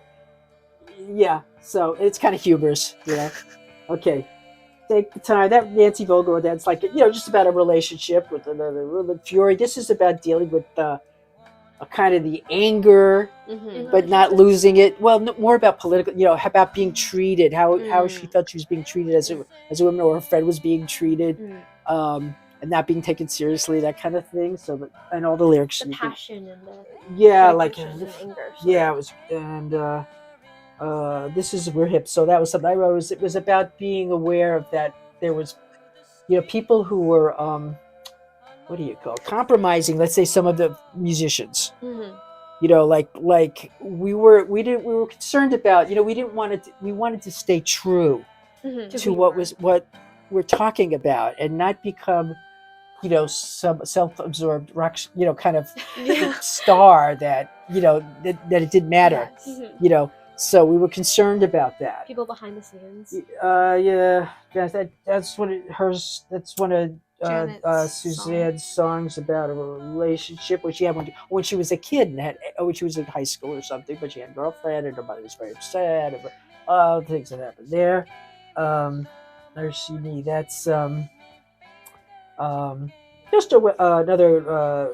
yeah, so it's kind of humorous, Okay. Take the time. That Nancy Vogel, that's like, just about a relationship with another woman, Fury. This is about dealing with kind of the anger, but not losing it. Well, more about political, about being treated, how she felt she was being treated as a woman, or her friend was being treated, and not being taken seriously, that kind of thing. So, and all the lyrics, the passion and the and anger. Yeah, it was, and this is We're Hip. So that was something I wrote. It was about being aware of that there was, people who were what do you call compromising, let's say some of the musicians, like we were concerned about, we wanted to stay true to what we're talking about, and not become some self-absorbed rock, kind of star that that it didn't matter. So we were concerned about that. People behind the scenes. That's one of Suzanne's songs about a relationship which she had when she was a kid, and when she was in high school or something, but she had a girlfriend and her mother was very upset about all the things that happened there. There's me. That's Just another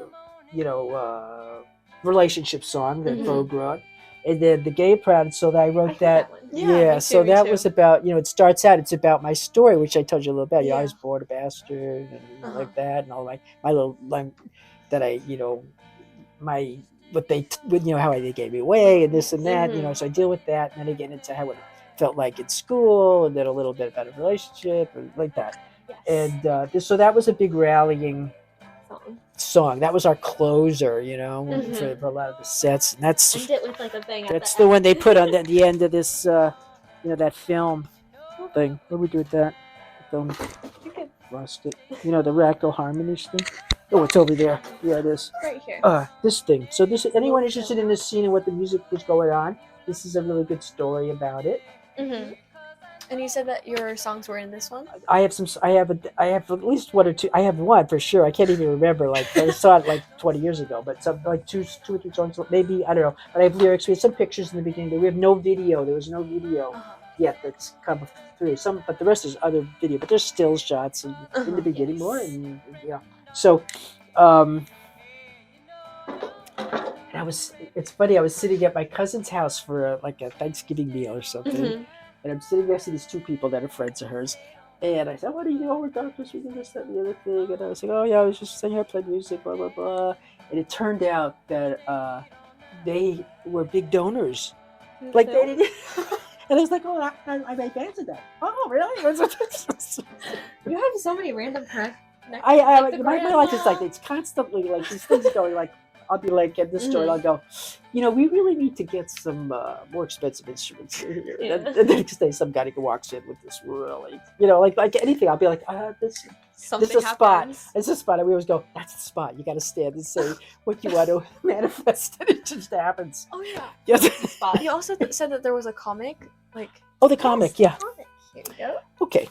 relationship song that Mhm. Vogue wrote. And then the Gay Proud, so that I wrote heard that. that one. Yeah, me so too, me that too. was about, it starts out, it's about my story, which I told you a little about. I was Yeah. born a bastard and Uh-huh. like that, and all my little that I, my what they how they gave me away and this and that, Mhm. so I deal with that, and then I get into how it felt like in school, and then a little bit about a relationship and like that. Yes. And so that was a big rallying Song. That was our closer, Mhm. for a lot of the sets, and that's End it with like a bang. that's at the the one end. they put on at the end of this, that film thing. What do we do with that? The film You could lost it. The Racco Harmonies thing. Oh, it's over there. Yeah, it is. right here. This thing. So this, anyone Little interested film. in this scene and what the music was going on, this is a really good story about it. Mhm. And you said that your songs were in this one? I have I have at least one or two. I have one for sure. I can't even remember. Like I saw it like 20 years ago, but some like two or three songs, maybe, I don't know. But I have lyrics. We have some pictures in the beginning. We have no video. There was no video Uh-huh. yet that's come through. But the rest is other video. But there's still shots in the Uh-huh. beginning Yes. more, and So, and it's funny. I was sitting at my cousin's house for like a Thanksgiving meal or something. Mhm. And I'm sitting next to these two people that are friends of hers. And I said, what do you know? We're doctors, we do this, that, and the other thing. And I was like, oh, yeah, I was just sitting here playing music, blah, blah, blah. And it turned out that they were big donors. Like, they didn't. And I was like, oh, I made bands of that. Oh, really? You have so many random connections. My life is like, it's constantly like these things going like, I'll be like at this store and I'll go, we really need to get some more expensive instruments here. Yeah. And then the next day some guy walks in with this really, like anything. I'll be like, this Something is a spot. happens. It's a spot. And we always go, that's the spot. You got to stand and say what you want to manifest. And it just happens. Oh yeah. Yes. You also said that there was a comic, like. Oh, the comic, yeah. Comic. Here you go. Okay.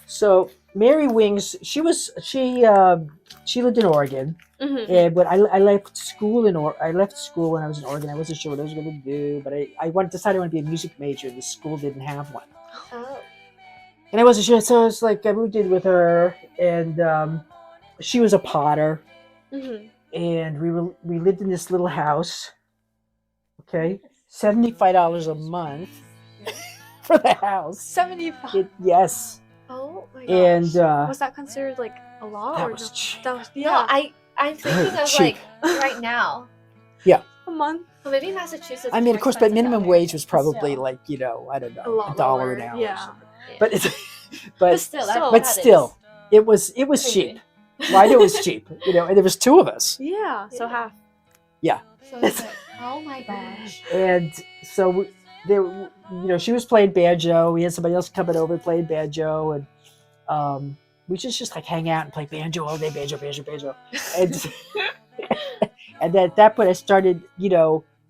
So Mary Wings, she lived in Oregon. Mm-hmm. And but I left school I left school when I was in Oregon. I wasn't sure what I was going to do, but I decided I wanted to be a music major. The school didn't have one, Oh. and I wasn't sure. So I was like, I moved in with her, and she was a potter, Mm-hmm. and we lived in this little house. Okay, $75 a month for the house. 75. Yes, Oh my gosh. and was that considered like a lot? that or was no? cheap. That was No, I'm thinking of Cheap. like right now. a month. Well, maybe Massachusetts. I is mean, more of course, but expensive minimum down wage there. was probably Still. like, I don't know, A lot $1 lower, an hour. yeah. Or something. Yeah. But it's But still, But still, it was Crazy. cheap. Well, I knew it was cheap, and there was two of us, Yeah. So half. So it's like, oh my gosh. and so she was playing banjo. We had somebody else coming over playing banjo, and we just like hang out and play banjo all day, banjo, and and at that point I started,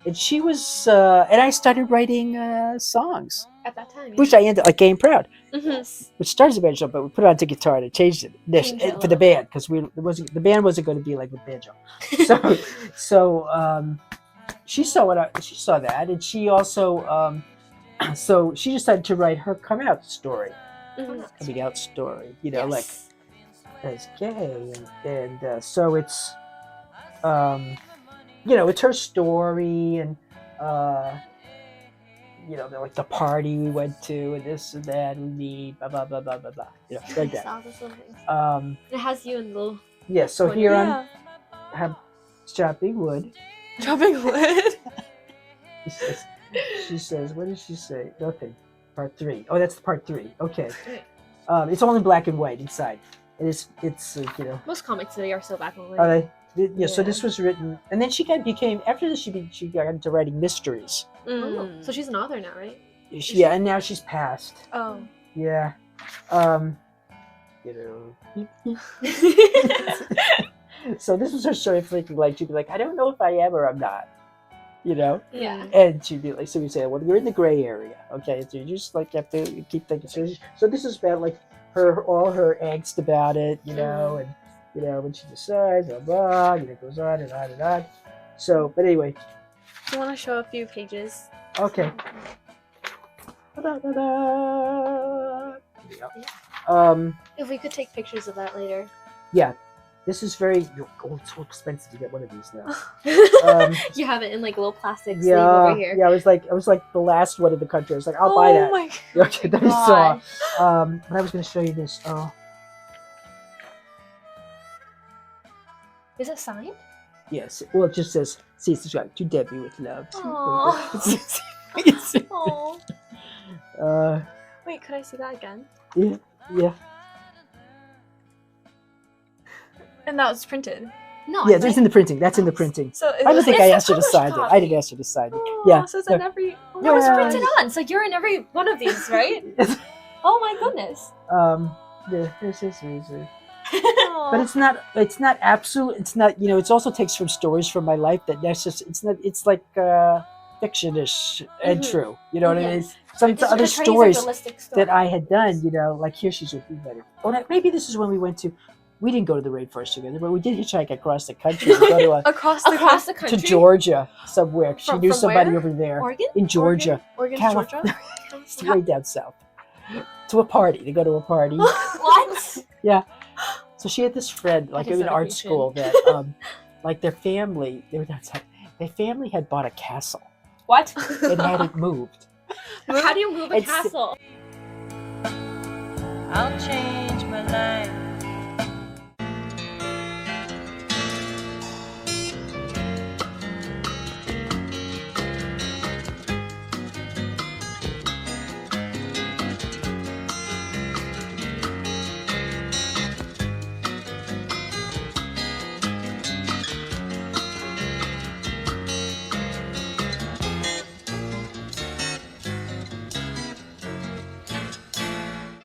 and she was, and I started writing songs, At that time. which I ended like Game Proud. Mm-hmm. Yes. Which started as a banjo, but we put it onto guitar and I changed it Changed it a for the little band because the band wasn't going to be like with banjo. So she saw that, and she also so she decided to write her coming out story, Yes. like as gay, and so it's it's her story, and like the party we went to, and this and that, and me, blah blah blah blah blah blah, like that. All those little things. It has you in little. Yeah, so When here Yeah. I'm chopping wood. Chopping wood. She says, what did she say? Okay, part 3. Oh, that's part 3. Okay. It's all in black and white inside. And it's Most comics today are so black and white. are they? Yeah, so Yeah. this was written, and then she became, after this she got into writing mysteries. Oh, so she's an author now, right? Yeah, and now she's passed. Oh. Yeah. So this was her story of thinking, like, she'd be like, I don't know if I am or I'm not, Yeah. and she'd be like, so we say, well, you're in the gray area, okay, so you just like have to keep thinking. So this is about like all her angst about it, and when she decides, blah blah, it goes on and on and on. So, but anyway, Do you want to show a few pages? okay. If we could take pictures of that later. Yeah, this is very. Oh, it's so expensive to get one of these now. You have it in like a little plastic sleeve Yeah, over here. yeah. I was like the last one in the country. I was like, I'll buy that. my Okay, that I saw. But I was going to show you this. Oh, Is it signed? yes. Well, it just says, "See, subscribe to Debbie with love." Aww. Aww. Wait, could I see that again? Yeah. And that was printed. No. Yeah, it's in the printing. That's in the printing. So it I don't was think It's I the asked her to published sign it. I copy. didn't ask her to sign it. Oh, Yeah. so it's in every. Oh That was Yeah. printed on, so you're in every one of these, right? Oh my goodness. Yeah, this is easy. But it's not absolute. It's not, it also takes from stories from my life that's just, it's like fiction-ish and Mhm. true. You know what I mean? Yes. Some It other portrays a stories realistic story. that I had done, like here she's with me better. Or maybe this is when we didn't go to the rainforest together, but we did hitchhike across the country to go to across the Across the to country. Georgia somewhere. She knew From somebody where? over there Oregon? in Georgia, Oregon, California. Georgia. It's way down south. To a party, to go to a party. What? So she had this friend, like is in art dedication. school, that like their family had bought a castle What? and had it moved. How do you move a It's- castle? I'll change my life